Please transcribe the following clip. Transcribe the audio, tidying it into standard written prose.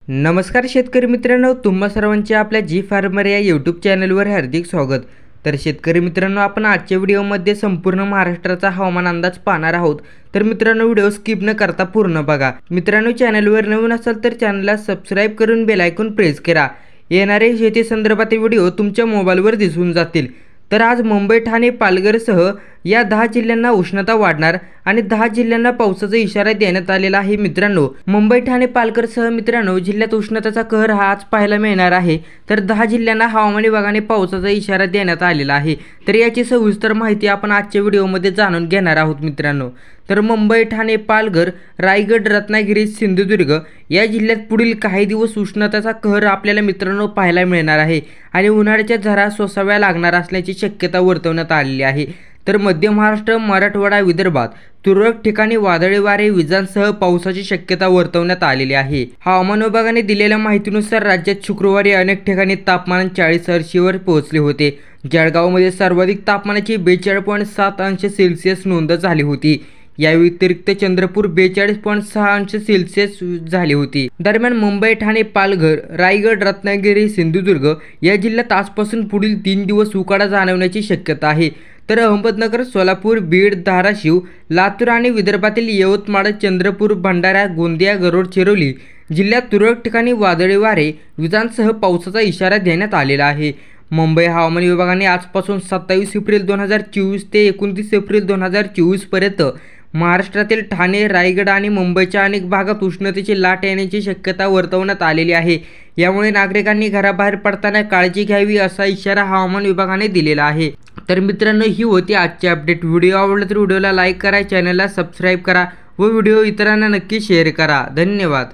नमस्कार शेतकरी मित्रांनो, तुम्हा सर्वांचे आपल्या जी फार्मर या यूट्यूब चॅनलवर हार्दिक स्वागत। तर शेतकरी मित्रांनो, आपण आजच्या व्हिडिओमध्ये संपूर्ण महाराष्ट्राचा हवामान अंदाज पाहणार आहोत। तर मित्रांनो, व्हिडिओ स्किप न करता पूर्ण बघा। मित्रांनो, चॅनलवर नवीन असाल तर चॅनलला सबस्क्राइब करून बेल आयकॉन प्रेस करा। येणारे शेती संदर्भातील व्हिडिओ तुमच्या मोबाईलवर दिसून जातील। तर आज मुंबई, ठाणे, पालघरसह या 10 जिल्ह्यांना उष्णता वाढणार आणि 10 जिल्ह्यांना पावसाचा इशारा देण्यात आलेला आहे। मित्रांनो, मुंबई, ठाणे, पालघरसह मित्रांनो जिल्ह्यात उष्णतेचा कहर हा आज पाहायला मिळणार आहे। तर 10 जिल्ह्यांना हवामान विभागाने पावसाचा इशारा देण्यात आलेला आहे। तर याची सविस्तर माहिती आपण आजच्या व्हिडिओमध्ये जाणून घेणार आहोत। मित्रांनो, तर मुंबई, ठाणे, पालघर, रायगड, रत्नागिरी, सिंधुदुर्ग या जिल्ह्यात पुढील काही दिवस उष्णतेचा कहर आपल्याला मित्रांनो पाहायला मिळणार आहे आणि उन्हाळ्याच्या झळा सोसाव्या लागणार असल्याची शक्यता वर्तवण्यात आलेली आहे। तर मध्य महाराष्ट्र, मराठवाडा, विदर्भात तुरळक ठिकाणी वादळी वारे, विजांसह पावसाची शक्यता वर्तवण्यात आलेली आहे। हवामान विभागाने दिलेल्या माहितीनुसार राज्यात शुक्रवारी अनेक ठिकाणी तापमान 40°C वर पोहोचले होते। जळगावमध्ये सर्वाधिक तापमानाची 42.7 अंश सेल्सिअस नोंद झाली होती। या व्यतिरिक्त चंद्रपूर 42.6 अंश सेल्सिअस झाली होती। दरम्यान मुंबई, ठाणे, पालघर, रायगड, रत्नागिरी, सिंधुदुर्ग या जिल्ह्यात आजपासून पुढील 3 दिवस उकाडा जाणवण्याची शक्यता आहे। तर अहमदनगर, सोलापूर, बीड, धाराशिव, लातूर आणि विदर्भातील यवतमाळ, चंद्रपूर, भंडारा, गोंदिया, गडचिरोली जिल्ह्यात तुरळक ठिकाणी वादळी वारे, विजांसह पावसाचा इशारा देण्यात आलेला आहे। मुंबई हवामान विभागाने आजपासून 27 एप्रिल 2024 ते 29 एप्रिल 2024 पर्यंत महाराष्ट्रातील ठाणे, रायगड आणि मुंबईच्या अनेक भागात उष्णतेची लाट येण्याची शक्यता वर्तवण्यात आलेली आहे। यामुळे नागरिकांनी घराबाहेर पडताना काळजी घ्यावी असा इशारा हवामान विभागाने दिलेला आहे। तर मित्रांनो, ही होती आजची अपडेट। व्हिडिओ आवडला तर व्हिडिओला लाईक करा, चॅनलला सबस्क्राइब करा व व्हिडिओ इतरांना नक्की शेअर करा। धन्यवाद।